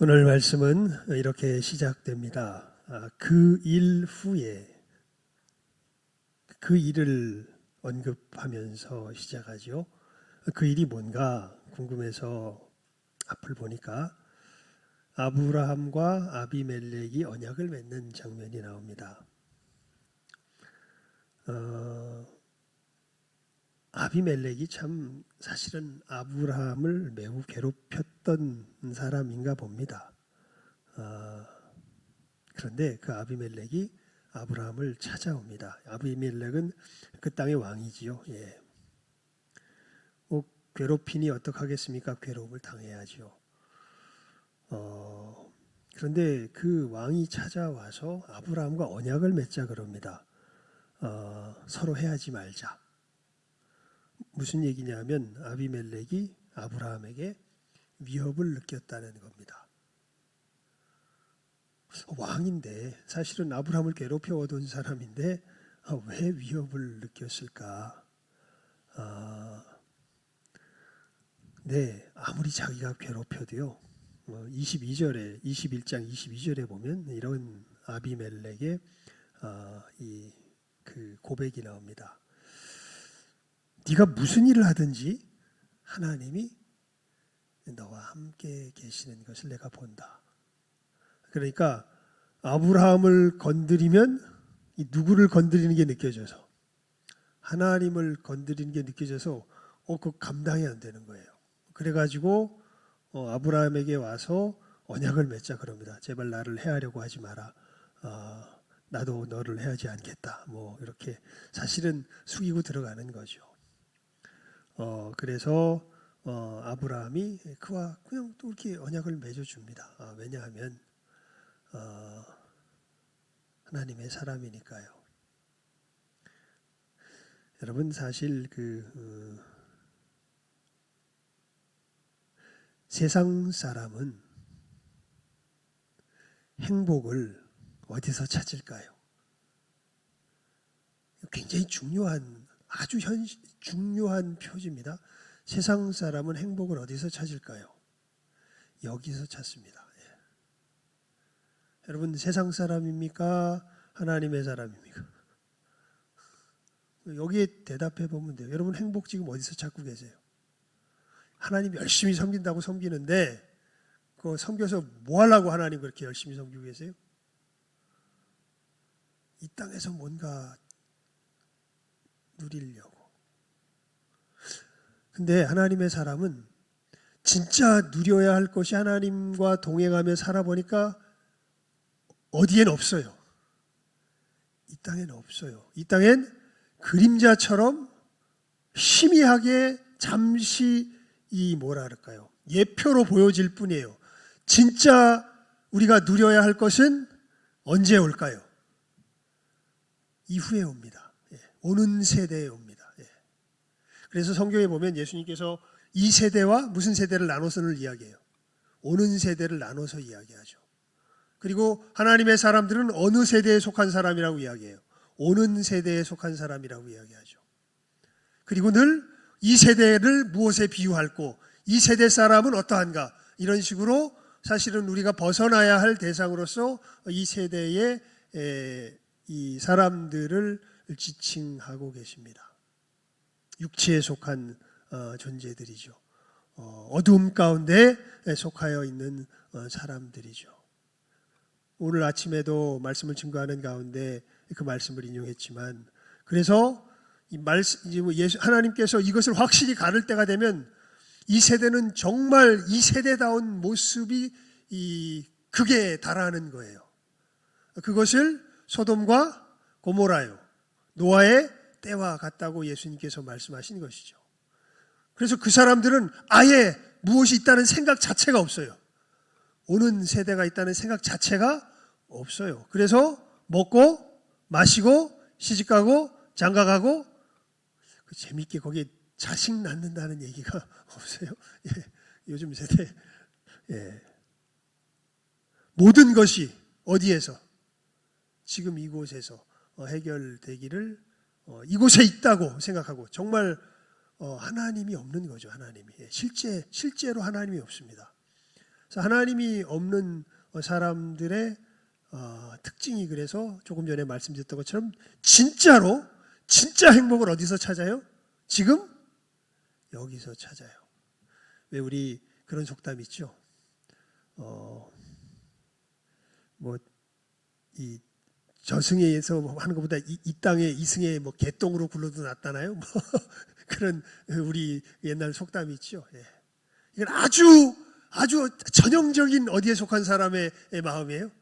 오늘 말씀은 이렇게 시작됩니다. 그 일 후에 그 일을 언급하면서 시작하죠. 그 일이 뭔가 궁금해서 앞을 보니까 아브라함과 아비멜렉이 언약을 맺는 장면이 나옵니다. 아비멜렉이 참 사실은 아브라함을 매우 괴롭혔던 사람인가 봅니다. 그런데 그 아비멜렉이 아브라함을 찾아옵니다. 아비멜렉은 그 땅의 왕이지요. 괴롭히니 어떡하겠습니까? 괴로움을 당해야지요. 그런데 그 왕이 찾아와서 아브라함과 언약을 맺자 그럽니다. 서로 해하지 말자. 무슨 얘기냐면 아비멜렉이 아브라함에게 위협을 느꼈다는 겁니다. 왕인데 사실은 아브라함을 괴롭혀 오던 사람인데 왜 위협을 느꼈을까? 아무리 자기가 괴롭혀도요. 21장 22절에 보면 이런 아비멜렉의 그 고백이 나옵니다. 네가 무슨 일을 하든지 하나님이 너와 함께 계시는 것을 내가 본다. 그러니까 아브라함을 건드리면 누구를 건드리는 게 느껴져서 하나님을 건드리는 게 느껴져서 그거 감당이 안 되는 거예요. 그래가지고 아브라함에게 와서 언약을 맺자 그럽니다. 제발 나를 해하려고 하지 마라. 나도 너를 해하지 않겠다. 이렇게 사실은 숙이고 들어가는 거죠. 그래서 아브라함이 그와 그냥 또 이렇게 언약을 맺어줍니다. 왜냐하면 하나님의 사람이니까요. 여러분 사실 세상 사람은 행복을 어디서 찾을까요? 굉장히 아주 중요한 표지입니다. 세상 사람은 행복을 어디서 찾을까요? 여기서 찾습니다. 여러분 세상 사람입니까? 하나님의 사람입니까? 여기에 대답해 보면 돼요. 여러분 행복 지금 어디서 찾고 계세요? 하나님 열심히 섬긴다고 섬기는데 그거 섬겨서 뭐 하려고 하나님 그렇게 열심히 섬기고 계세요? 이 땅에서 뭔가 누리려고. 근데 하나님의 사람은 진짜 누려야 할 것이 하나님과 동행하며 살아보니까 어디엔 없어요. 이 땅엔 없어요. 이 땅엔 그림자처럼 희미하게 잠시 예표로 보여질 뿐이에요. 진짜 우리가 누려야 할 것은 언제 올까요? 이후에 옵니다. 오는 세대에 옵니다. 그래서 성경에 보면 예수님께서 이 세대와 무슨 세대를 나눠서를 이야기해요. 오는 세대를 나눠서 이야기하죠. 그리고 하나님의 사람들은 어느 세대에 속한 사람이라고 이야기해요. 오는 세대에 속한 사람이라고 이야기하죠. 그리고 늘 이 세대를 무엇에 비유할고 이 세대 사람은 어떠한가 이런 식으로 사실은 우리가 벗어나야 할 대상으로서 이 세대의 이 사람들을 지칭하고 계십니다. 육체에 속한 존재들이죠. 어두움 가운데 속하여 있는 사람들이죠. 오늘 아침에도 말씀을 증거하는 가운데 그 말씀을 인용했지만 그래서 하나님께서 이것을 확실히 가를 때가 되면 이 세대는 정말 이 세대다운 모습이 극에 달하는 거예요. 그것을 소돔과 고모라요. 노아의 때와 같다고 예수님께서 말씀하신 것이죠. 그래서 그 사람들은 아예 무엇이 있다는 생각 자체가 없어요. 오는 세대가 있다는 생각 자체가 없어요. 그래서 먹고 마시고 시집가고 장가가고 재밌게 거기에 자식 낳는다는 얘기가 없어요. 요즘 세대 모든 것이 어디에서 지금 이곳에서 해결되기를 이곳에 있다고 생각하고 정말 하나님이 없는 거죠. 하나님이 실제로 하나님이 없습니다. 그래서 하나님이 없는 사람들의 특징이, 그래서 조금 전에 말씀드렸던 것처럼 진짜로 진짜 행복을 어디서 찾아요? 지금 여기서 찾아요. 왜 우리 그런 속담 있죠? 이 저승에서 하는 것보다 이 땅에 이승에 개똥으로 굴러도 낫다나요? 그런 우리 옛날 속담이 있죠. 예. 이건 아주 전형적인 어디에 속한 사람의 마음이에요?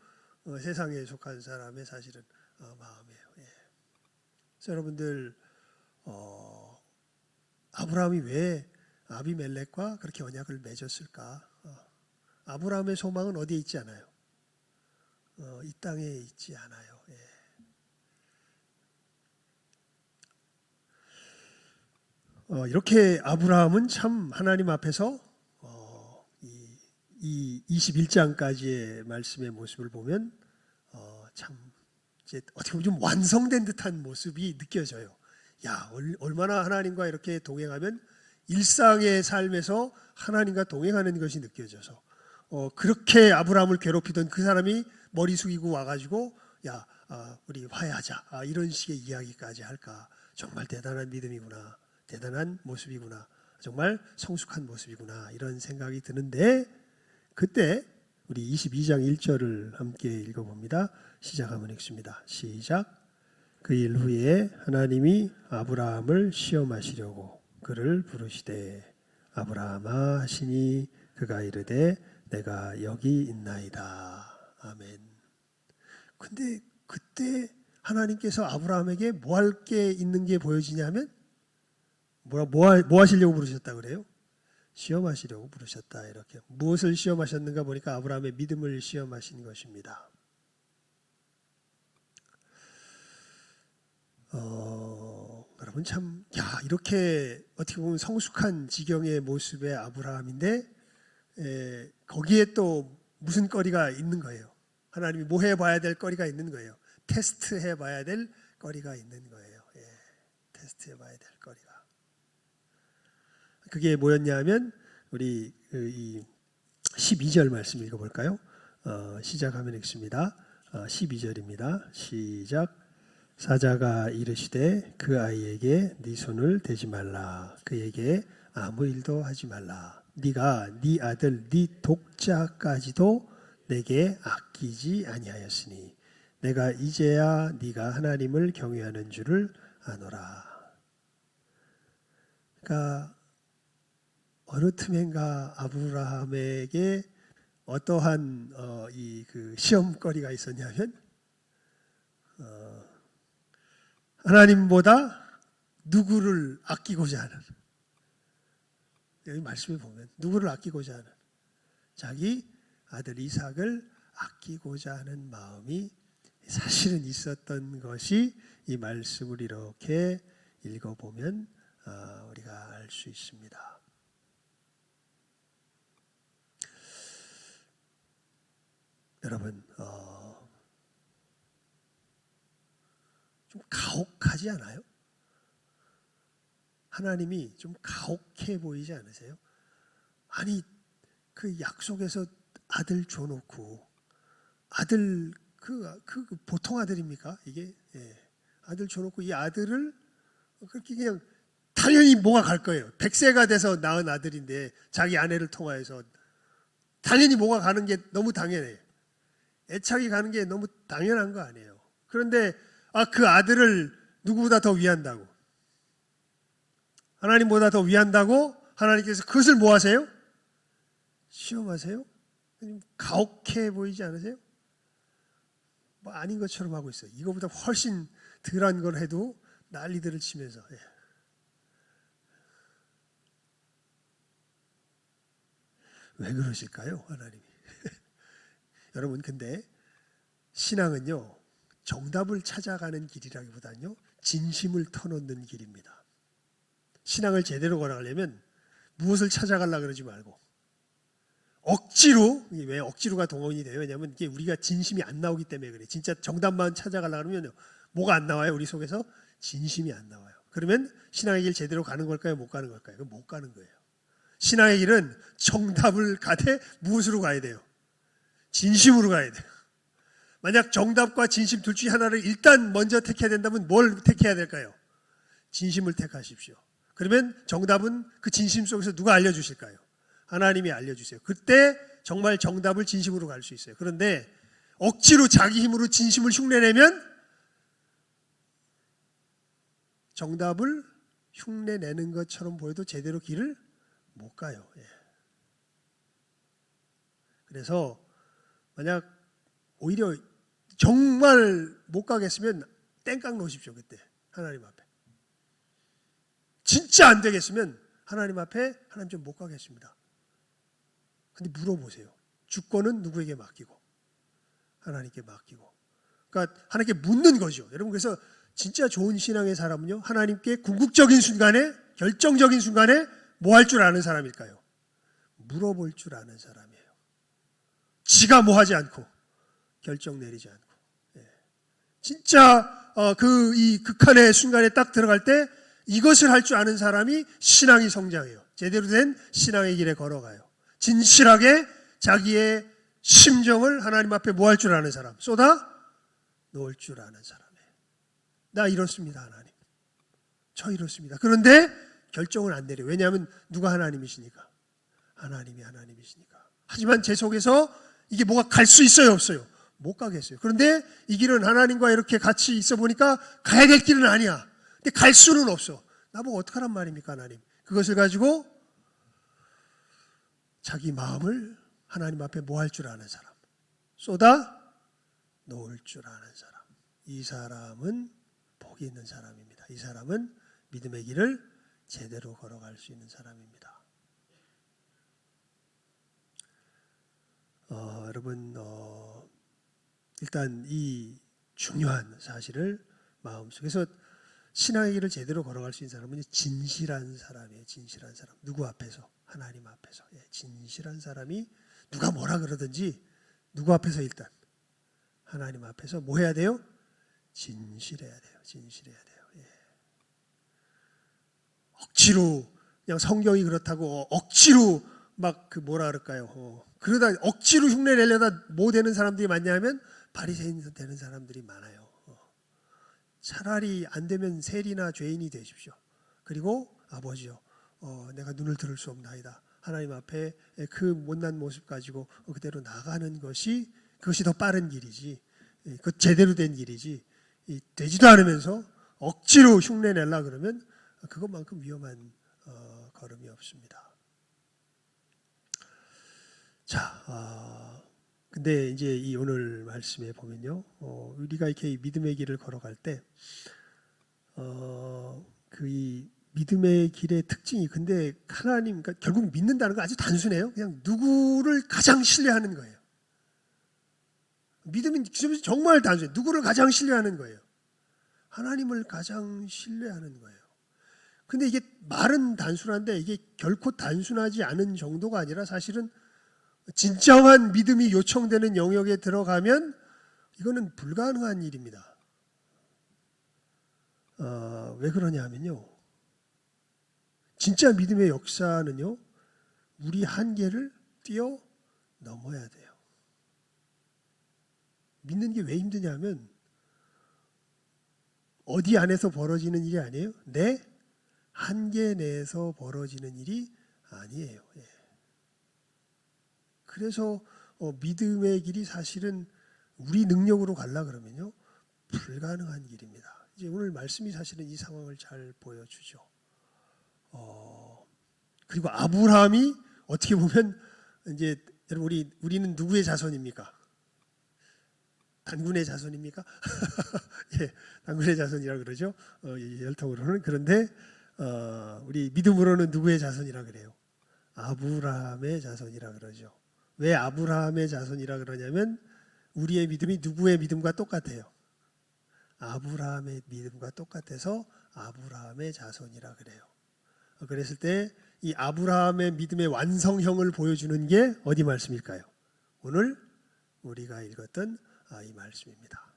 세상에 속한 사람의 사실은 마음이에요. 예. 그래서 여러분들 아브라함이 왜 아비멜렉과 그렇게 언약을 맺었을까? 아브라함의 소망은 어디에 있지 않아요? 이 땅에 있지 않아요. 예. 이렇게 아브라함은 참 하나님 앞에서 이 21장까지의 말씀의 모습을 보면 참 이제 어떻게 보면 좀 완성된 듯한 모습이 느껴져요. 야, 얼마나 하나님과 이렇게 동행하면 일상의 삶에서 하나님과 동행하는 것이 느껴져서 그렇게 아브라함을 괴롭히던 그 사람이 머리 숙이고 와가지고 야, 우리 화해하자, 이런 식의 이야기까지 할까? 정말 대단한 믿음이구나, 대단한 모습이구나, 정말 성숙한 모습이구나, 이런 생각이 드는데, 그때 우리 22장 1절을 함께 읽어봅니다. 시작하면 읽습니다. 시작. 그 일 후에 하나님이 아브라함을 시험하시려고 그를 부르시되 아브라함아 하시니 그가 이르되 내가 여기 있나이다. 아멘. 근데 그때 하나님께서 아브라함에게 뭐 할 게 있는 게 보여지냐면 뭐 하시려고 부르셨다 그래요? 시험하시려고 부르셨다. 이렇게 무엇을 시험하셨는가 보니까 아브라함의 믿음을 시험하신 것입니다. 여러분 참, 이렇게 어떻게 보면 성숙한 지경의 모습의 아브라함인데 거기에 또 무슨 거리가 있는 거예요. 하나님이 뭐 해봐야 될 거리가 있는 거예요. 테스트 해봐야 될 거리가 있는 거예요. 테스트 해봐야 될 거리가. 그게 뭐였냐면 우리 이 12절 말씀 읽어볼까요? 시작하면 읽습니다. 12절입니다. 시작. 사자가 이르시되 그 아이에게 네 손을 대지 말라. 그에게 아무 일도 하지 말라. 네가 네 아들 네 독자까지도 내게 아끼지 아니하였으니 내가 이제야 네가 하나님을 경외하는 줄을 아노라. 그러니까 어느 틈엔가 아브라함에게 어떠한 그 시험거리가 있었냐면 하나님보다 누구를 아끼고자 하는, 여기 말씀에 보면 누구를 아끼고자 하는, 자기 아들 이삭을 아끼고자 하는 마음이 사실은 있었던 것이 이 말씀을 이렇게 읽어보면 우리가 알 수 있습니다. 여러분 좀 가혹하지 않아요? 하나님이 좀 가혹해 보이지 않으세요? 아니 그 약속에서 아들 줘놓고 아들 그 보통 아들입니까? 이게 아들 줘놓고 이 아들을 그렇게 그냥 당연히 뭐가 갈 거예요. 100세가 돼서 낳은 아들인데 자기 아내를 통하여서 당연히 뭐가 가는 게 너무 당연해요. 애착이 가는 게 너무 당연한 거 아니에요. 그런데 그 아들을 누구보다 더 위한다고, 하나님보다 더 위한다고 하나님께서 그것을 뭐 하세요? 시험하세요? 가혹해 보이지 않으세요? 뭐 아닌 것처럼 하고 있어요. 이거보다 훨씬 덜한 걸 해도 난리들을 치면서. 왜 그러실까요, 하나님이? 여러분, 근데 신앙은요, 정답을 찾아가는 길이라기보다는요, 진심을 터놓는 길입니다. 신앙을 제대로 걸어가려면 무엇을 찾아가려고 그러지 말고 억지로, 왜 억지로가 동원이 돼요? 왜냐하면 이게 우리가 진심이 안 나오기 때문에 그래요. 진짜 정답만 찾아가려고 하면 뭐가 안 나와요? 우리 속에서 진심이 안 나와요. 그러면 신앙의 길 제대로 가는 걸까요? 못 가는 걸까요? 못 가는 거예요. 신앙의 길은 정답을 가되 무엇으로 가야 돼요? 진심으로 가야 돼요. 만약 정답과 진심 둘 중에 하나를 일단 먼저 택해야 된다면 뭘 택해야 될까요? 진심을 택하십시오. 그러면 정답은 그 진심 속에서 누가 알려주실까요? 하나님이 알려주세요. 그때 정말 정답을 진심으로 갈 수 있어요. 그런데 억지로 자기 힘으로 진심을 흉내내면 정답을 흉내내는 것처럼 보여도 제대로 길을 못 가요. 예. 그래서 만약 오히려 정말 못 가겠으면 땡깡 놓으십시오. 그때 하나님 앞에. 진짜 안 되겠으면 하나님 앞에 하나님 좀 못 가겠습니다. 근데 물어보세요. 주권은 누구에게 맡기고? 하나님께 맡기고. 그러니까 하나님께 묻는 거죠. 여러분, 그래서 진짜 좋은 신앙의 사람은요, 하나님께 궁극적인 순간에, 결정적인 순간에 뭐 할 줄 아는 사람일까요? 물어볼 줄 아는 사람이에요. 지가 뭐 하지 않고 결정 내리지 않고. 예. 진짜 이 극한의 순간에 딱 들어갈 때 이것을 할 줄 아는 사람이 신앙이 성장해요. 제대로 된 신앙의 길에 걸어가요. 진실하게 자기의 심정을 하나님 앞에 뭐 할 줄 아는 사람, 쏟아 놓을 줄 아는 사람이에요. 나 이렇습니다, 하나님. 저 이렇습니다. 그런데 결정을 안 내려요. 왜냐하면 누가 하나님이시니까. 하나님이 하나님이시니까. 하지만 제 속에서 이게 뭐가 갈 수 있어요, 없어요? 못 가겠어요. 그런데 이 길은 하나님과 이렇게 같이 있어 보니까 가야 될 길은 아니야. 근데 갈 수는 없어. 나보고 어떡하란 말입니까, 하나님? 그것을 가지고 자기 마음을 하나님 앞에 뭐 할 줄 아는 사람, 쏟아 놓을 줄 아는 사람. 이 사람은 복이 있는 사람입니다. 이 사람은 믿음의 길을 제대로 걸어갈 수 있는 사람입니다. 여러분, 일단 이 중요한 사실을 마음속에서 신앙의 길을 제대로 걸어갈 수 있는 사람은 진실한 사람이에요. 진실한 사람. 누구 앞에서? 하나님 앞에서. 예, 진실한 사람이 누가 뭐라 그러든지 누구 앞에서 일단 하나님 앞에서 뭐 해야 돼요? 진실해야 돼요. 진실해야 돼요. 예. 억지로 그냥 성경이 그렇다고 억지로 막 그 뭐라 그럴까요? 그러다 억지로 흉내 내려다 뭐 되는 사람들이 많냐 하면 바리새인 되는 사람들이 많아요. 차라리 안 되면 세리나 죄인이 되십시오. 그리고 아버지요, 내가 눈을 들을 수 없나이다. 하나님 앞에 그 못난 모습 가지고 그대로 나가는 것이 그것이 더 빠른 길이지, 그 제대로 된 길이지. 되지도 않으면서 억지로 흉내 내려 그러면 그것만큼 위험한 걸음이 없습니다. 자, 근데 이제 이 오늘 말씀에 보면요, 우리가 이렇게 믿음의 길을 걸어갈 때, 그 이 믿음의 길의 특징이, 근데 하나님, 그러니까 결국 믿는다는 거 아주 단순해요. 그냥 누구를 가장 신뢰하는 거예요. 믿음이 정말 단순해요. 누구를 가장 신뢰하는 거예요. 하나님을 가장 신뢰하는 거예요. 근데 이게 말은 단순한데 이게 결코 단순하지 않은 정도가 아니라 사실은 진정한 믿음이 요청되는 영역에 들어가면 이거는 불가능한 일입니다. 왜 그러냐 하면요, 진짜 믿음의 역사는요, 우리 한계를 뛰어넘어야 돼요. 믿는 게 왜 힘드냐면 어디 안에서 벌어지는 일이 아니에요. 내 한계 내에서 벌어지는 일이 아니에요. 예. 그래서 믿음의 길이 사실은 우리 능력으로 가려 그러면요, 불가능한 길입니다. 이제 오늘 말씀이 사실은 이 상황을 잘 보여주죠. 그리고 아브라함이 어떻게 보면 이제 여러분, 우리는 누구의 자손입니까? 단군의 자손입니까? 예, 단군의 자손이라 그러죠. 혈통으로는. 그런데 우리 믿음으로는 누구의 자손이라 그래요? 아브라함의 자손이라 그러죠. 왜 아브라함의 자손이라 그러냐면 우리의 믿음이 누구의 믿음과 똑같아요. 아브라함의 믿음과 똑같아서 아브라함의 자손이라 그래요. 그랬을 때 이 아브라함의 믿음의 완성형을 보여주는 게 어디 말씀일까요? 오늘 우리가 읽었던 이 말씀입니다.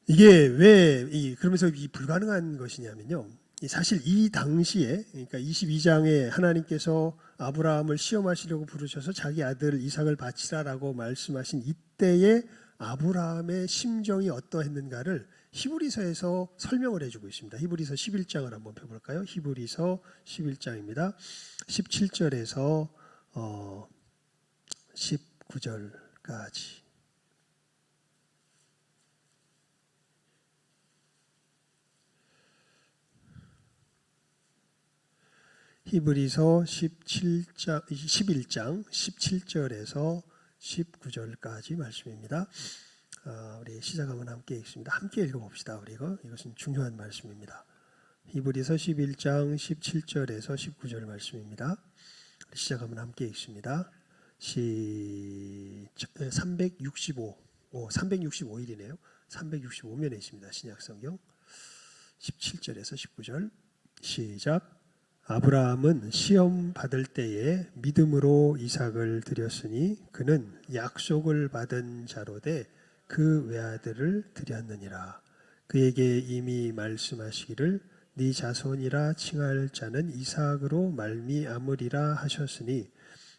이게 왜 그러면서 이 불가능한 것이냐면요, 사실 이 당시에, 그러니까 22장에 하나님께서 아브라함을 시험하시려고 부르셔서 자기 아들 이삭을 바치라라고 말씀하신 이때의 아브라함의 심정이 어떠했는가를 히브리서에서 설명을 해주고 있습니다. 히브리서 11장을 한번 펴볼까요? 히브리서 11장입니다. 17절에서 19절까지. 히브리서 11장 17절에서 19절까지 말씀입니다. 우리 시작하면 함께 읽습니다. 함께 읽어봅시다. 우리 이것은 중요한 말씀입니다. 히브리서 11장 17절에서 19절 말씀입니다. 시작하면 함께 읽습니다. 365일이네요. 365면에 있습니다. 신약성경 17절에서 19절 시작. 아브라함은 시험 받을 때에 믿음으로 이삭을 드렸으니 그는 약속을 받은 자로되 그 외아들을 드렸느니라. 그에게 이미 말씀하시기를 네 자손이라 칭할 자는 이삭으로 말미암으리라 하셨으니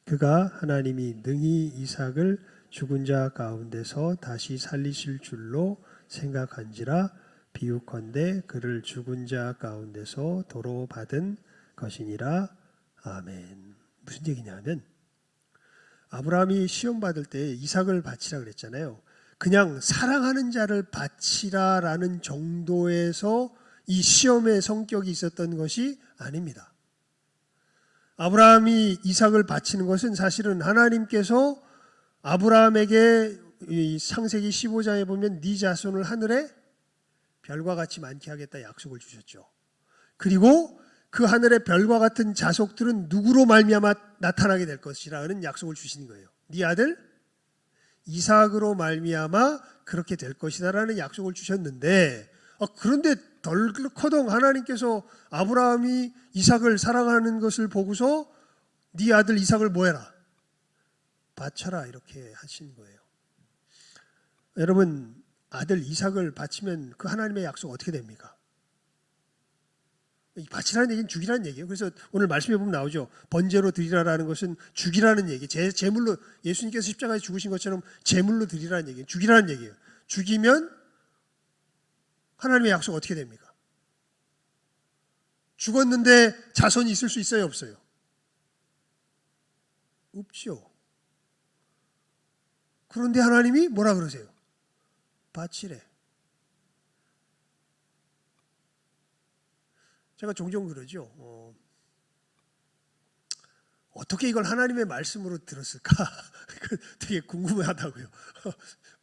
그가 하나님이 능히 이삭을 죽은 자 가운데서 다시 살리실 줄로 생각한지라. 비유컨대 그를 죽은 자 가운데서 도로 받은 것이니라. 아멘. 무슨 얘기냐면 아브라함이 시험 받을 때 이삭을 바치라 그랬잖아요. 그냥 사랑하는 자를 바치라라는 정도에서 이 시험의 성격이 있었던 것이 아닙니다. 아브라함이 이삭을 바치는 것은 사실은 하나님께서 아브라함에게 이 창세기 15장에 보면 네 자손을 하늘에 별과 같이 많게 하겠다 약속을 주셨죠. 그리고 그 하늘의 별과 같은 자손들은 누구로 말미암아 나타나게 될 것이라는 약속을 주신 거예요. 네 아들 이삭으로 말미암아 그렇게 될 것이다라는 약속을 주셨는데, 그런데 덜커덩 하나님께서 아브라함이 이삭을 사랑하는 것을 보고서 네 아들 이삭을 뭐해라? 바쳐라 이렇게 하신 거예요. 여러분, 아들 이삭을 바치면 그 하나님의 약속 어떻게 됩니까? 바치라는 얘기는 죽이라는 얘기예요. 그래서 오늘 말씀해 보면 나오죠. 번제로 드리라라는 것은 죽이라는 얘기. 제물로 예수님께서 십자가에 죽으신 것처럼 제물로 드리라는 얘기예요. 죽이라는 얘기예요. 죽이면 하나님의 약속 어떻게 됩니까? 죽었는데 자손이 있을 수 있어요, 없어요? 없죠. 그런데 하나님이 뭐라 그러세요? 바치래. 제가 종종 그러죠. 어떻게 이걸 하나님의 말씀으로 들었을까? 되게 궁금하다고요.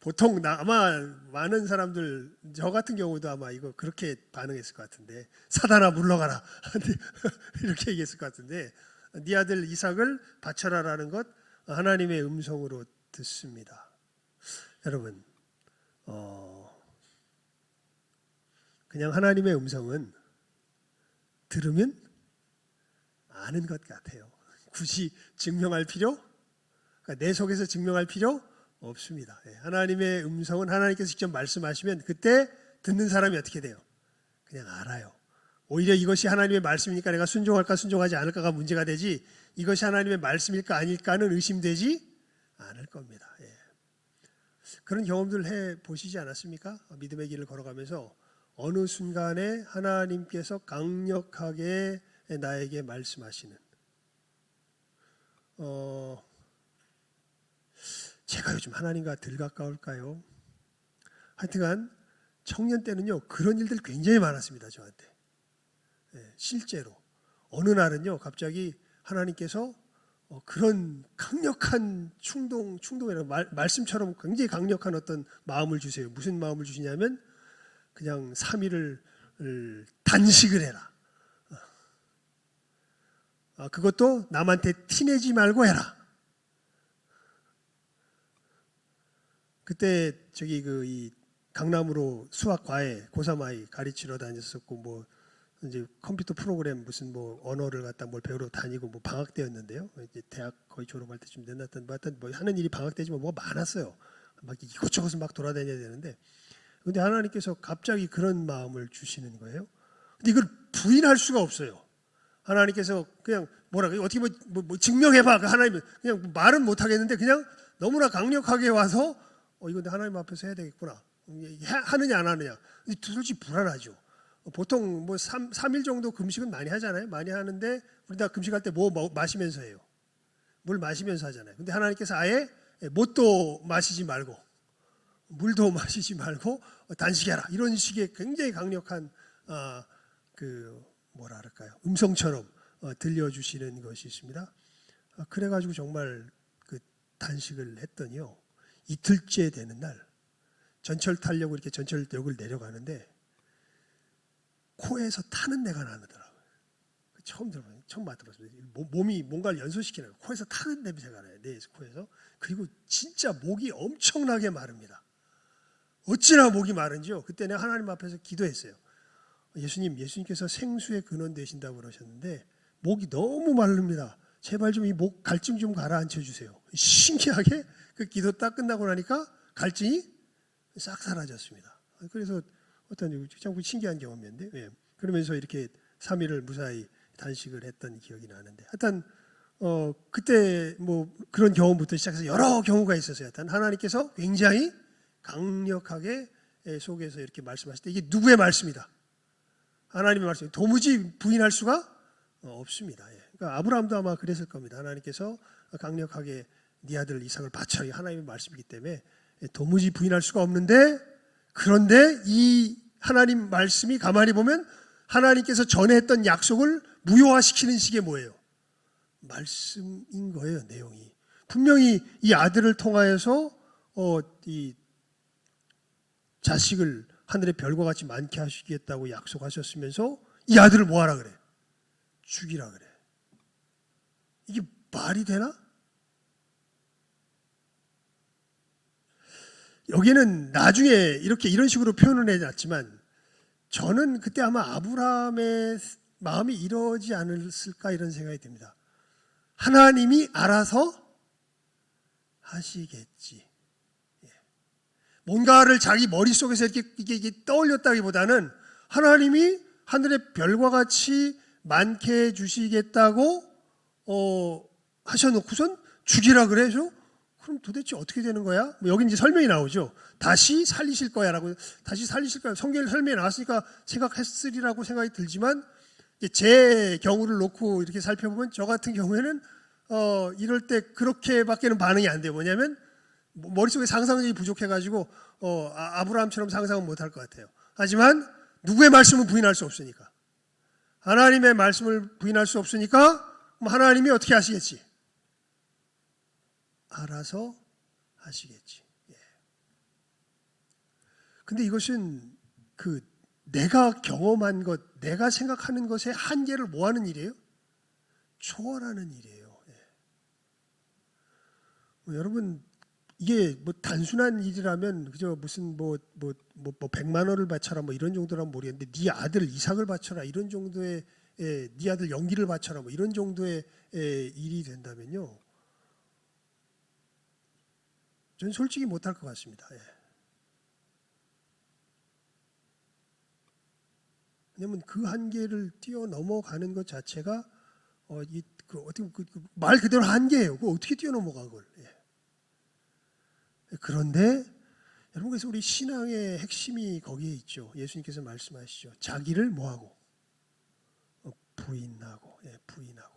보통 아마 많은 사람들, 저 같은 경우도 아마 이거 그렇게 반응했을 것 같은데, 사단아 물러가라 이렇게 얘기했을 것 같은데, 네 아들 이삭을 바쳐라라는 것 하나님의 음성으로 듣습니다. 여러분, 그냥 하나님의 음성은 들으면 아는 것 같아요. 굳이 증명할 필요, 그러니까 내 속에서 증명할 필요 없습니다. 하나님의 음성은 하나님께서 직접 말씀하시면 그때 듣는 사람이 어떻게 돼요? 그냥 알아요. 오히려 이것이 하나님의 말씀이니까 내가 순종할까 순종하지 않을까가 문제가 되지, 이것이 하나님의 말씀일까 아닐까는 의심되지 않을 겁니다. 그런 경험들 해보시지 않았습니까? 믿음의 길을 걸어가면서 어느 순간에 하나님께서 강력하게 나에게 말씀하시는, 제가 요즘 하나님과 덜 가까울까요? 하여튼간 청년 때는요 그런 일들 굉장히 많았습니다. 저한테. 실제로 어느 날은요 갑자기 하나님께서 그런 강력한 충동이라고 말씀처럼 굉장히 강력한 어떤 마음을 주세요. 무슨 마음을 주시냐면 그냥 3일을 단식을 해라. 그것도 남한테 티내지 말고 해라. 그때 이 강남으로 수학 과외 고3 아이 가르치러 다녔었고, 뭐 이제 컴퓨터 프로그램 무슨 뭐 언어를 갖다 뭘 배우러 다니고, 뭐 방학 때였는데요. 이제 대학 거의 졸업할 때쯤 됐던 뭐 하는 일이 방학 때지만 뭐가 많았어요. 막 이것저것 막 돌아다녀야 되는데, 근데 하나님께서 갑자기 그런 마음을 주시는 거예요. 근데 이걸 부인할 수가 없어요. 하나님께서 그냥 뭐라고 어떻게 뭐 증명해봐. 하나님은 그냥 말은 못 하겠는데 그냥 너무나 강력하게 와서 이거 하나님 앞에서 해야 되겠구나. 하느냐 안 하느냐. 솔직히 불안하죠. 보통 뭐 3일 정도 금식은 많이 하잖아요. 많이 하는데 우리 다 금식할 때 뭐 마시면서 해요. 물 마시면서 하잖아요. 근데 하나님께서 아예 뭣도 마시지 말고 물도 마시지 말고 단식해라. 이런 식의 굉장히 강력한 뭐라 할까요? 음성처럼 들려주시는 것이 있습니다. 그래가지고 정말 그 단식을 했더니요. 이틀째 되는 날 전철 타려고 이렇게 전철역을 내려가는데 코에서 타는 데가 나더라고요. 처음 맡아봤어요. 몸이 뭔가를 연소시키는 거예요. 코에서 타는 냄새가 나요. 내 코에서. 그리고 진짜 목이 엄청나게 마릅니다. 어찌나 목이 마른지요. 그때 내가 하나님 앞에서 기도했어요. 예수님께서 생수의 근원 되신다고 그러셨는데 목이 너무 마릅니다. 제발 좀 이 목 갈증 좀 가라앉혀 주세요. 신기하게 그 기도 딱 끝나고 나니까 갈증이 싹 사라졌습니다. 그래서 참 신기한 경험이었는데, 예. 그러면서 이렇게 3일을 무사히 단식을 했던 기억이 나는데, 하여튼 그때 뭐 그런 경험부터 시작해서 여러 경우가 있었어요. 하여튼 하나님께서 굉장히 강력하게 속에서 이렇게 말씀하실 때 이게 누구의 말씀이다? 하나님의 말씀. 도무지 부인할 수가 없습니다. 예. 그러니까 아브라함도 아마 그랬을 겁니다. 하나님께서 강력하게 네 아들 이삭을 바쳐라. 하나님의 말씀이기 때문에 도무지 부인할 수가 없는데, 그런데 이 하나님 말씀이 가만히 보면 하나님께서 전에 했던 약속을 무효화시키는 식의 뭐예요? 말씀인 거예요. 내용이. 분명히 이 아들을 통하여서 이 자식을 하늘의 별과 같이 많게 하시겠다고 약속하셨으면서 이 아들을 뭐 하라 그래? 죽이라 그래. 이게 말이 되나? 여기는 나중에 이런 식으로 표현을 해놨지만 저는 그때 아마 아브라함의 마음이 이러지 않았을까 이런 생각이 듭니다. 하나님이 알아서 하시겠지. 뭔가를 자기 머릿속에서 이렇게 떠올렸다기보다는 하나님이 하늘의 별과 같이 많게 해주시겠다고 하셔놓고선 죽이라 그래서 그럼 도대체 어떻게 되는 거야? 여기 이제 설명이 나오죠. 다시 살리실 거야 라고. 다시 살리실 거야. 성경에 설명이 나왔으니까 생각했으리라고 생각이 들지만 제 경우를 놓고 이렇게 살펴보면 저 같은 경우에는 이럴 때 그렇게밖에는 반응이 안 돼요. 뭐냐면 머릿속에 상상력이 부족해가지고 아브라함처럼 상상은 못할 것 같아요. 하지만 누구의 말씀을 부인할 수 없으니까, 하나님의 말씀을 부인할 수 없으니까 하나님이 어떻게 하시겠지? 알아서 하시겠지. 예. 근데 이것은 내가 경험한 것, 내가 생각하는 것의 한계를 뭐 하는 일이에요? 초월하는 일이에요. 예. 여러분, 이게 뭐 단순한 일이라면 그저 무슨 뭐 100만 원을 바쳐라 뭐 이런 정도라면 모르겠는데, 네 아들 이삭을 바쳐라 이런 정도의, 네 아들 연기를 바쳐라 뭐 이런 정도의 일이 된다면요, 저는 솔직히 못할 것 같습니다. 예. 왜냐하면 그 한계를 뛰어넘어가는 것 자체가 어떻게 말 그대로 한계예요. 그거 어떻게 뛰어넘어가 그걸? 예. 그런데 여러분, 그래서 우리 신앙의 핵심이 거기에 있죠. 예수님께서 말씀하시죠. 자기를 뭐하고? 부인하고. 예, 부인하고.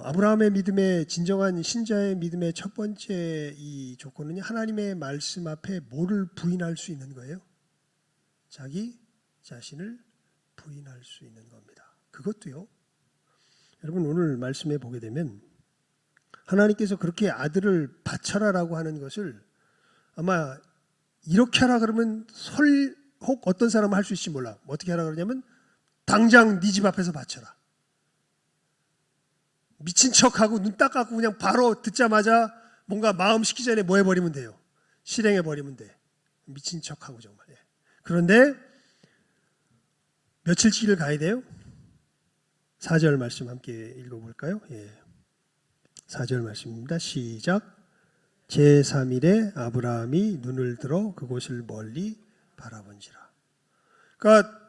아브라함의 믿음의, 진정한 신자의 믿음의 첫 번째 이 조건은 하나님의 말씀 앞에 뭐를 부인할 수 있는 거예요? 자기 자신을 부인할 수 있는 겁니다. 그것도요, 여러분 오늘 말씀에 보게 되면 하나님께서 그렇게 아들을 바쳐라라고 하는 것을 아마 이렇게 하라 그러면 혹 어떤 사람은 할 수 있을지 몰라. 어떻게 하라 그러냐면 당장 네 집 앞에서 바쳐라. 미친 척하고 눈 딱 감고 그냥 바로 듣자마자 뭔가 마음 식기 전에 뭐 해버리면 돼요? 실행해버리면 돼. 미친 척하고 정말. 그런데 며칠치기를 가야 돼요? 4절 말씀 함께 읽어볼까요? 4절 말씀입니다. 시작. 제3일에 아브라함이 눈을 들어 그곳을 멀리 바라본지라. 그러니까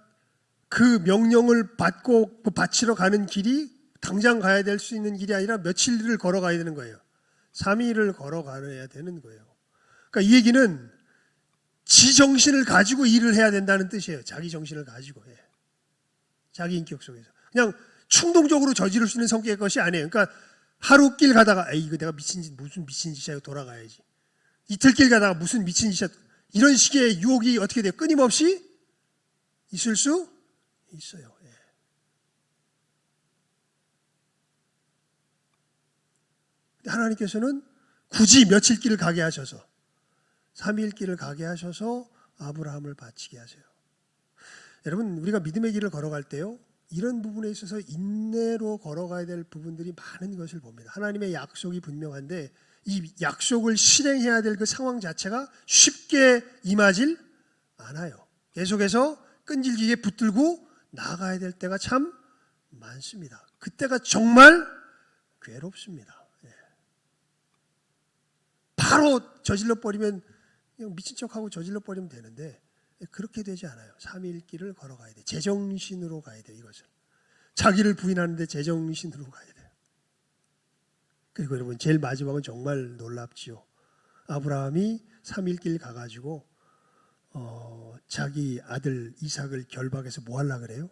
그 명령을 받고 바치러 가는 길이 당장 가야 될 수 있는 길이 아니라 며칠을 걸어가야 되는 거예요. 3일을 걸어가야 되는 거예요. 그러니까 이 얘기는 지 정신을 가지고 일을 해야 된다는 뜻이에요. 자기 정신을 가지고. 자기 인격 속에서. 그냥 충동적으로 저지를 수 있는 성격의 것이 아니에요. 그러니까 하루 길 가다가 에이 이거 내가 무슨 미친 짓이야 돌아가야지. 이틀 길 가다가 무슨 미친 짓이야. 이런 식의 유혹이 어떻게 돼요? 끊임없이 있을 수 있어요. 하나님께서는 굳이 며칠 길을 가게 하셔서 3일 길을 가게 하셔서 아브라함을 바치게 하세요. 여러분 우리가 믿음의 길을 걸어갈 때요. 이런 부분에 있어서 인내로 걸어가야 될 부분들이 많은 것을 봅니다. 하나님의 약속이 분명한데 이 약속을 실행해야 될 그 상황 자체가 쉽게 임하질 않아요. 계속해서 끈질기게 붙들고 나아가야 될 때가 참 많습니다. 그때가 정말 괴롭습니다. 바로 저질러 버리면 그냥 미친 척하고 저질러 버리면 되는데 그렇게 되지 않아요. 3일 길을 걸어가야 돼요. 제정신으로 가야 돼요. 이것을. 자기를 부인하는데 제정신으로 가야 돼요. 그리고 여러분 제일 마지막은 정말 놀랍지요. 아브라함이 3일 길 가가지고 자기 아들 이삭을 결박해서 뭐 하려고 그래요?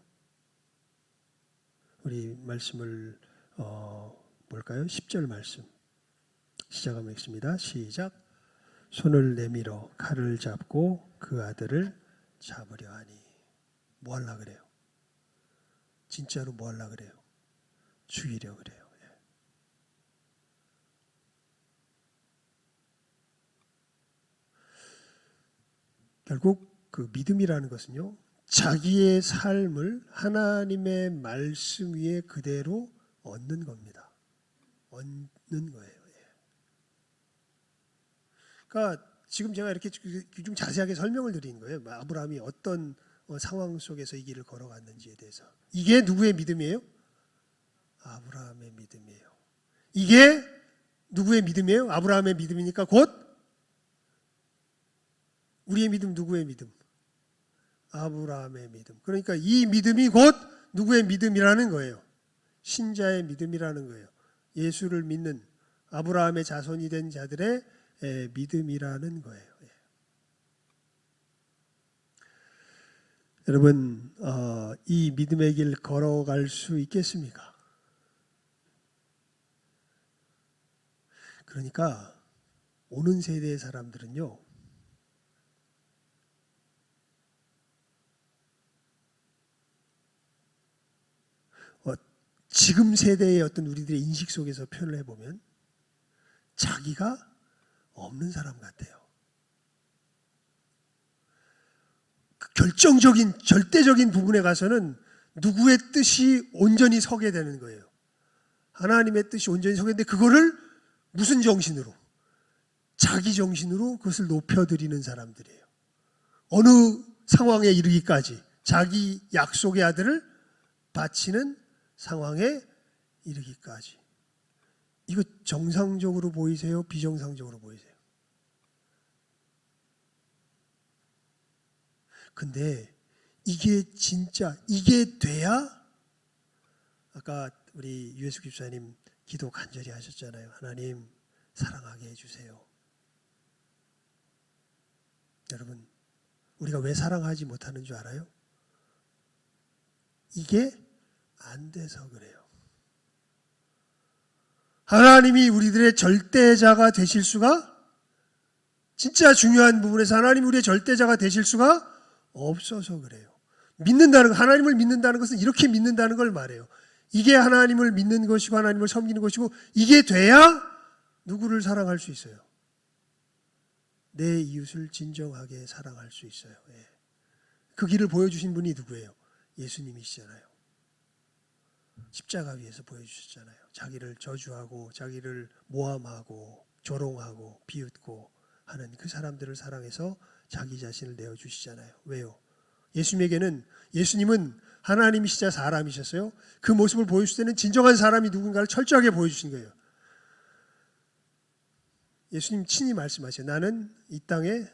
우리 말씀을 볼까요? 10절 말씀 시작하겠습니다. 시작. 손을 내밀어 칼을 잡고 그 아들을 잡으려 하니. 뭐 하려고 그래요? 진짜로 뭐 하려고 그래요? 죽이려 그래요. 결국 그 믿음이라는 것은요, 자기의 삶을 하나님의 말씀 위에 그대로 얹는 겁니다. 얹는 거예요. 그러니까 지금 제가 이렇게 좀 자세하게 설명을 드린 거예요. 아브라함이 어떤 상황 속에서 이 길을 걸어갔는지에 대해서. 이게 누구의 믿음이에요? 아브라함의 믿음이에요. 이게 누구의 믿음이에요? 아브라함의 믿음이니까 곧 우리의 믿음. 누구의 믿음? 아브라함의 믿음. 그러니까 이 믿음이 곧 누구의 믿음이라는 거예요? 신자의 믿음이라는 거예요. 예수를 믿는 아브라함의 자손이 된 자들의 믿음이라는 거예요. 여러분 이 믿음의 길 걸어갈 수 있겠습니까? 그러니까 오는 세대의 사람들은요, 지금 세대의 어떤 우리들의 인식 속에서 표현을 해보면 자기가 없는 사람 같아요. 결정적인 절대적인 부분에 가서는 누구의 뜻이 온전히 서게 되는 거예요. 하나님의 뜻이 온전히 서게 되는데 그거를 무슨 정신으로? 자기 정신으로 그것을 높여드리는 사람들이에요. 어느 상황에 이르기까지 자기 약속의 아들을 바치는 상황에 이르기까지. 이거 정상적으로 보이세요? 비정상적으로 보이세요? 근데 이게 진짜 이게 돼야 아까 우리 유혜숙 집사님 기도 간절히 하셨잖아요. 하나님 사랑하게 해주세요. 여러분 우리가 왜 사랑하지 못하는 줄 알아요? 이게 안 돼서 그래요. 하나님이 우리들의 절대자가 되실 수가 진짜 중요한 부분에서 하나님이 우리의 절대자가 되실 수가 없어서 그래요. 믿는다는 거, 하나님을 믿는다는 것은 이렇게 믿는다는 걸 말해요. 이게 하나님을 믿는 것이고 하나님을 섬기는 것이고 이게 돼야 누구를 사랑할 수 있어요? 내 이웃을 진정하게 사랑할 수 있어요. 그 길을 보여주신 분이 누구예요? 예수님이시잖아요. 십자가 위에서 보여주셨잖아요. 자기를 저주하고 자기를 모함하고 조롱하고 비웃고 하는 그 사람들을 사랑해서 자기 자신을 내어주시잖아요. 왜요? 예수님은 하나님이시자 사람이셨어요. 그 모습을 보여주실 때는 진정한 사람이 누군가를 철저하게 보여주신 거예요. 예수님 친히 말씀하세요. 나는 이 땅에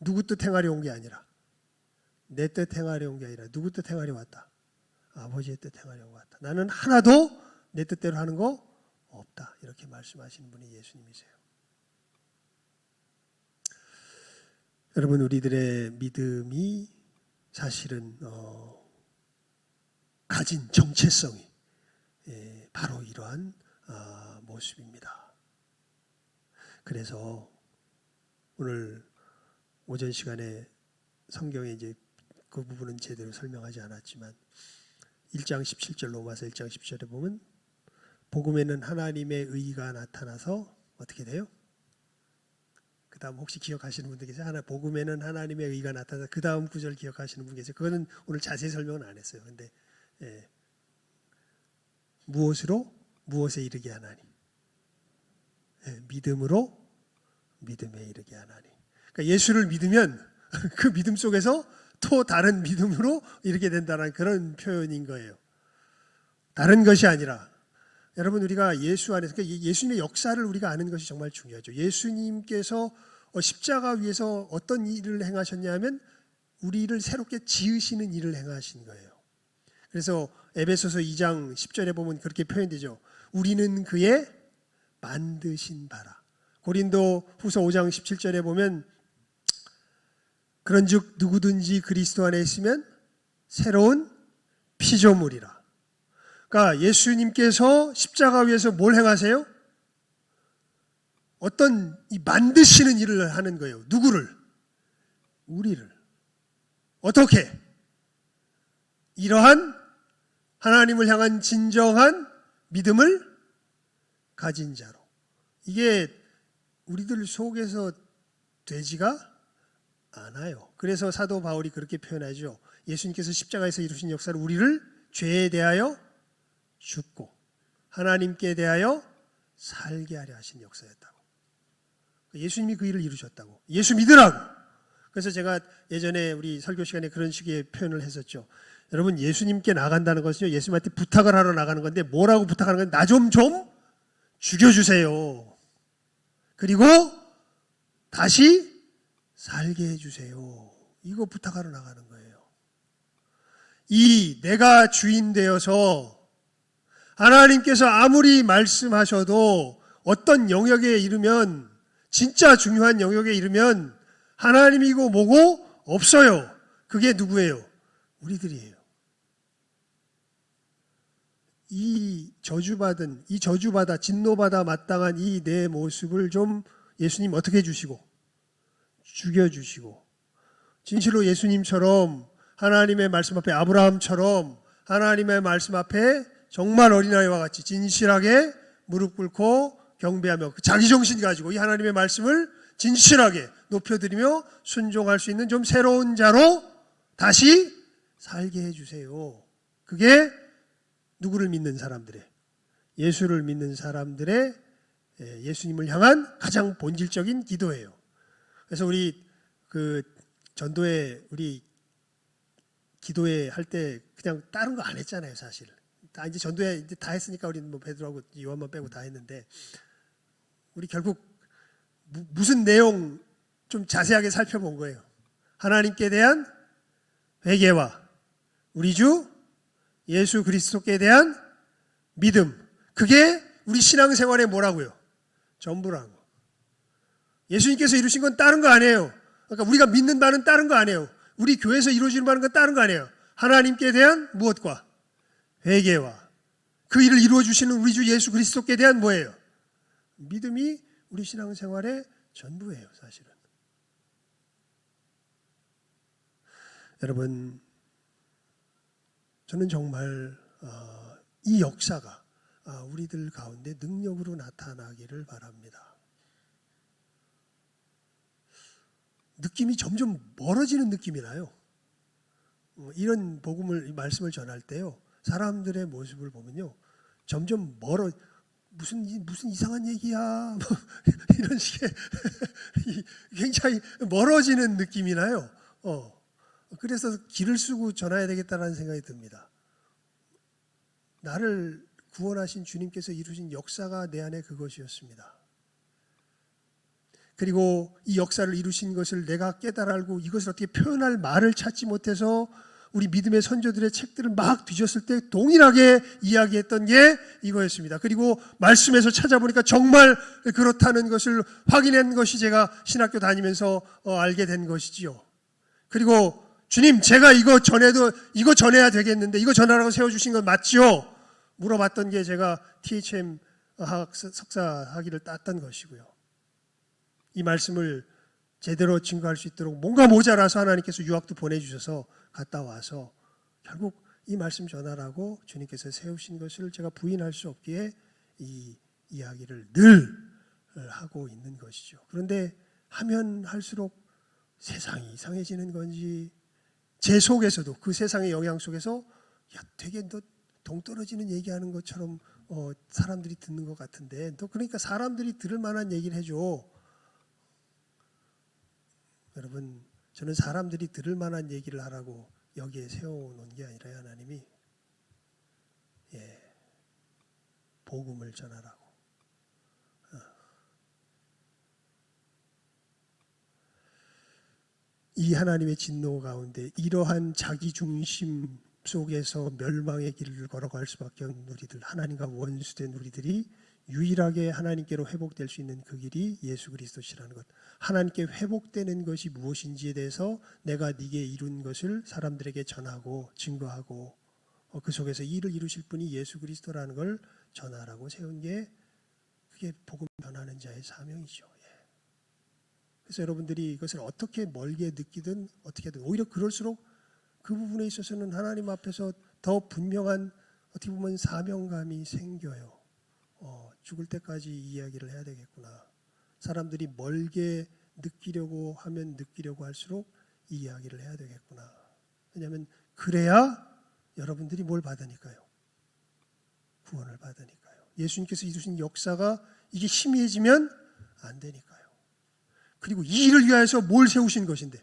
누구 뜻 행하려 온 게 아니라 내 뜻 행하려 온 게 아니라 누구 뜻 행하려 왔다? 아버지의 뜻 행하려 왔다. 나는 하나도 내 뜻대로 하는 거 없다. 이렇게 말씀하시는 분이 예수님이세요. 여러분, 우리들의 믿음이 사실은 가진 정체성이 바로 이러한 모습입니다. 그래서 오늘 오전 시간에 성경에 이제 그 부분은 제대로 설명하지 않았지만 1장 17절 로마서 1장 10절에 보면 복음에는 하나님의 의가 나타나서 어떻게 돼요? 그 다음 혹시 기억하시는 분들 계세요? 복음에는 하나님의 의가 나타나서 그 다음 구절 기억하시는 분 계세요? 그거는 오늘 자세히 설명은 안 했어요. 근데 무엇으로? 무엇에 이르게 하나니? 믿음으로 믿음에 이르게 하나니. 그러니까 예수를 믿으면 그 믿음 속에서 또 다른 믿음으로 이르게 된다는 그런 표현인 거예요. 다른 것이 아니라 여러분, 우리가 예수 안에서 예수님의 역사를 우리가 아는 것이 정말 중요하죠. 예수님께서 십자가 위에서 어떤 일을 행하셨냐면 우리를 새롭게 지으시는 일을 행하신 거예요. 그래서 에베소서 2장 10절에 보면 그렇게 표현되죠. 우리는 그의 만드신 바라. 고린도 후서 5장 17절에 보면 그런즉 누구든지 그리스도 안에 있으면 새로운 피조물이라. 그러니까 예수님께서 십자가 위에서 뭘 행하세요? 어떤 이 만드시는 일을 하는 거예요. 누구를? 우리를. 어떻게? 이러한 하나님을 향한 진정한 믿음을 가진 자로. 이게 우리들 속에서 되지가 않아요. 그래서 사도 바울이 그렇게 표현하죠. 예수님께서 십자가에서 이루신 역사를 우리를 죄에 대하여 죽고 하나님께 대하여 살게 하려 하신 역사였다고. 예수님이 그 일을 이루셨다고. 예수 믿으라고. 그래서 제가 예전에 우리 설교 시간에 그런 식의 표현을 했었죠. 여러분, 예수님께 나간다는 것은요, 예수님한테 부탁을 하러 나가는 건데 뭐라고 부탁하는 건데 나 좀 죽여주세요. 그리고 다시 살게 해주세요. 이거 부탁하러 나가는 거예요. 이 내가 주인 되어서 하나님께서 아무리 말씀하셔도 어떤 영역에 이르면, 진짜 중요한 영역에 이르면 하나님이고 뭐고 없어요. 그게 누구예요? 우리들이에요. 이 저주받아 진노받아 마땅한 이 내 모습을 좀 예수님 어떻게 해주시고 죽여주시고, 진실로 예수님처럼 하나님의 말씀 앞에, 아브라함처럼 하나님의 말씀 앞에 정말 어린아이와 같이 진실하게 무릎 꿇고 경배하며 자기 정신 가지고 이 하나님의 말씀을 진실하게 높여드리며 순종할 수 있는 좀 새로운 자로 다시 살게 해주세요. 그게 누구를 믿는 사람들의, 예수를 믿는 사람들의 예수님을 향한 가장 본질적인 기도예요. 그래서 우리 그 전도회 우리 기도회 할 때 그냥 다른 거 안 했잖아요, 사실. 다 이제 전도회 이제 다 했으니까 우리는 뭐 베드로하고 요한만 빼고 다 했는데, 우리 결국 무슨 내용 좀 자세하게 살펴본 거예요. 하나님께 대한 회개와 우리 주 예수 그리스도께 대한 믿음. 그게 우리 신앙생활에 뭐라고요? 전부라는 거. 예수님께서 이루신 건 다른 거 아니에요. 그러니까 우리가 믿는 바는 다른 거 아니에요. 우리 교회에서 이루어지는 바는 건 다른 거 아니에요. 하나님께 대한 무엇과? 회개와 그 일을 이루어 주시는 우리 주 예수 그리스도께 대한 뭐예요? 믿음이 우리 신앙생활의 전부예요, 사실은. 여러분, 저는 정말 이 역사가 우리들 가운데 능력으로 나타나기를 바랍니다. 느낌이 점점 멀어지는 느낌이 나요. 이런 말씀을 전할 때요, 사람들의 모습을 보면요, 점점 무슨 이상한 얘기야, 이런 식의 굉장히 멀어지는 느낌이 나요. 그래서 길을 쓰고 전해야 되겠다는 생각이 듭니다. 나를 구원하신 주님께서 이루신 역사가 내 안에 그것이었습니다. 그리고 이 역사를 이루신 것을 내가 깨달아 알고 이것을 어떻게 표현할 말을 찾지 못해서 우리 믿음의 선조들의 책들을 막 뒤졌을 때 동일하게 이야기했던 게 이거였습니다. 그리고 말씀에서 찾아보니까 정말 그렇다는 것을 확인한 것이 제가 신학교 다니면서 알게 된 것이지요. 그리고 주님, 제가 이거 전해야 되겠는데 이거 전하라고 세워주신 건 맞지요? 물어봤던 게 제가 THM 석사 학위를 땄던 것이고요. 이 말씀을 제대로 증거할 수 있도록 뭔가 모자라서 하나님께서 유학도 보내주셔서 갔다 와서 결국 이 말씀 전하라고 주님께서 세우신 것을 제가 부인할 수 없기에 이 이야기를 늘 하고 있는 것이죠. 그런데 하면 할수록 세상이 이상해지는 건지 제 속에서도 그 세상의 영향 속에서 야 되게 너 동떨어지는 얘기하는 것처럼 사람들이 듣는 것 같은데 너 그러니까 사람들이 들을 만한 얘기를 해줘. 여러분, 저는 사람들이 들을 만한 얘기를 하라고 여기에 세워놓은 게 아니라 하나님이 복음을 전하라고. 이 하나님의 진노 가운데 이러한 자기중심 속에서 멸망의 길을 걸어갈 수밖에 없는 우리들, 하나님과 원수된 우리들이 유일하게 하나님께로 회복될 수 있는 그 길이 예수 그리스도시라는 것. 하나님께 회복되는 것이 무엇인지에 대해서 내가 네게 이룬 것을 사람들에게 전하고 증거하고 그 속에서 일을 이루실 분이 예수 그리스도라는 걸 전하라고 세운 게 그게 복음 전하는 자의 사명이죠. 그래서 여러분들이 이것을 어떻게 멀게 느끼든 어떻게든 오히려 그럴수록 그 부분에 있어서는 하나님 앞에서 더 분명한 어떻게 보면 사명감이 생겨요. 죽을 때까지 이 이야기를 해야 되겠구나. 사람들이 멀게 느끼려고 하면 느끼려고 할수록 이 이야기를 해야 되겠구나. 왜냐하면 그래야 여러분들이 뭘 받으니까요. 구원을 받으니까요. 예수님께서 이루신 역사가 이게 희미해지면 안 되니까요. 그리고 이 일을 위하여서 뭘 세우신 것인데?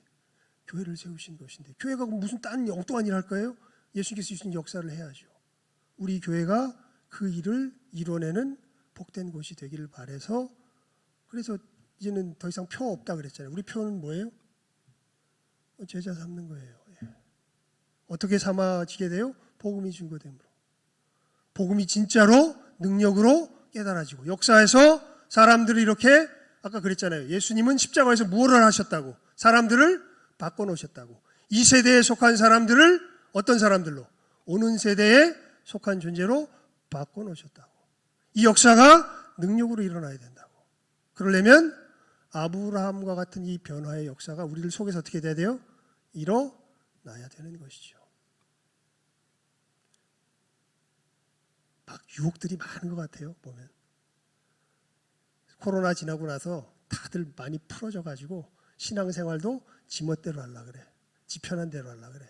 교회를 세우신 것인데 교회가 무슨 딴 엉뚱한 일 할까요? 예수님께서 이루신 역사를 해야죠. 우리 교회가 그 일을 이뤄내는 복된 곳이 되기를 바라서 그래서 이제는 더 이상 표 없다 그랬잖아요. 우리 표는 뭐예요? 제자 삼는 거예요. 어떻게 삼아지게 돼요? 복음이 증거됨으로. 복음이 진짜로 능력으로 깨달아지고 역사에서 사람들이 이렇게 아까 그랬잖아요. 예수님은 십자가에서 무엇을 하셨다고? 사람들을 바꿔놓으셨다고. 이 세대에 속한 사람들을 어떤 사람들로? 오는 세대에 속한 존재로 바꿔놓으셨다고. 이 역사가 능력으로 일어나야 된다고. 그러려면 아브라함과 같은 이 변화의 역사가 우리들 속에서 어떻게 돼야 돼요? 일어나야 되는 것이죠. 막 유혹들이 많은 것 같아요. 보면 코로나 지나고 나서 다들 많이 풀어져 가지고 신앙생활도 지멋대로 하려고 그래. 지 편한 대로 하려고 그래.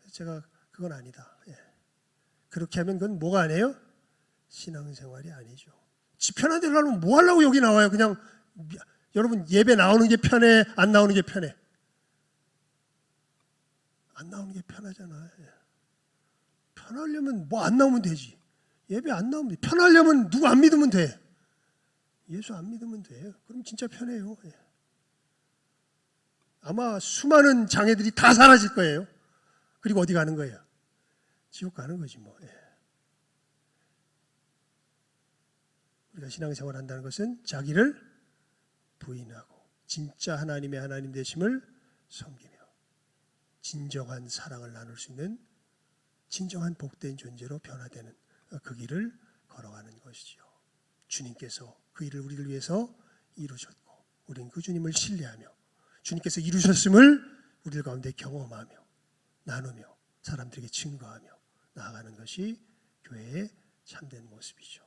제가 그건 아니다. 그렇게 하면 그건 뭐가 아니에요? 신앙생활이 아니죠. 지 편한 대로 하려면 뭐 하려고 여기 나와요? 그냥 여러분 예배 나오는 게 편해? 안 나오는 게 편해? 안 나오는 게 편하잖아요. 편하려면 뭐 안 나오면 되지. 예배 안 나오면 돼. 편하려면 누구 안 믿으면 돼. 예수 안 믿으면 돼요. 그럼 진짜 편해요. 아마 수많은 장애들이 다 사라질 거예요. 그리고 어디 가는 거예요? 지옥 가는 거지 뭐. 우리가 신앙생활 한다는 것은 자기를 부인하고 진짜 하나님의 하나님 되심을 섬기며 진정한 사랑을 나눌 수 있는 진정한 복된 존재로 변화되는 그 길을 걸어가는 것이죠. 주님께서 그 일을 우리를 위해서 이루셨고 우리는 그 주님을 신뢰하며 주님께서 이루셨음을 우리들 가운데 경험하며 나누며 사람들에게 증거하며 나아가는 것이 교회의 참된 모습이죠.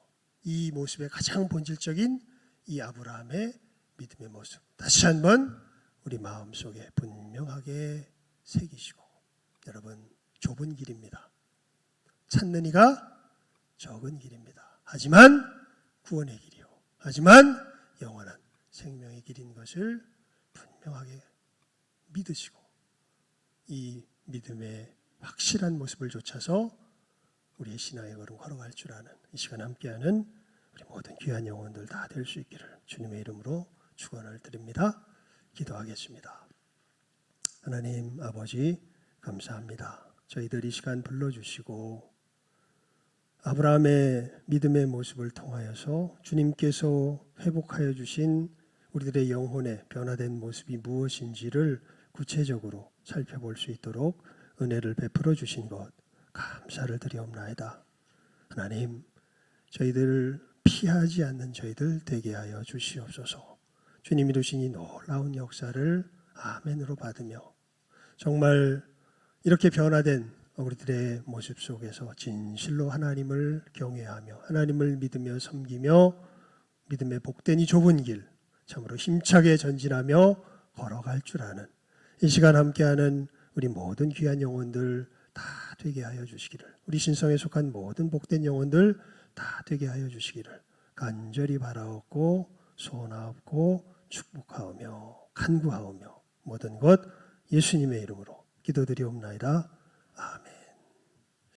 이 모습의 가장 본질적인 이 아브라함의 믿음의 모습 다시 한번 우리 마음속에 분명하게 새기시고 여러분 좁은 길입니다. 찾는 이가 적은 길입니다. 하지만 구원의 길이요. 하지만 영원한 생명의 길인 것을 분명하게 믿으시고 이 믿음의 확실한 모습을 좇아서 우리의 신앙의 걸음 걸어갈 줄 아는 이 시간 함께하는 우리 모든 귀한 영혼들 다 될 수 있기를 주님의 이름으로 축원을 드립니다. 기도하겠습니다. 하나님 아버지 감사합니다. 저희들 이 시간 불러주시고 아브라함의 믿음의 모습을 통하여서 주님께서 회복하여 주신 우리들의 영혼의 변화된 모습이 무엇인지를 구체적으로 살펴볼 수 있도록 은혜를 베풀어 주신 것 감사를 드리옵나이다. 하나님, 저희들 피하지 않는 저희들 되게 하여 주시옵소서. 주님이 이루신 이 놀라운 역사를 아멘으로 받으며 정말 이렇게 변화된 우리들의 모습 속에서 진실로 하나님을 경외하며 하나님을 믿으며 섬기며 믿음의 복된 이 좁은 길 참으로 힘차게 전진하며 걸어갈 줄 아는 이 시간 함께하는 우리 모든 귀한 영혼들 다 되게 하여 주시기를, 우리 신성에 속한 모든 복된 영혼들 다 되게 하여 주시기를 간절히 바라옵고 소원하옵고 축복하오며 간구하오며 모든 것 예수님의 이름으로 기도드리옵나이다. 아멘.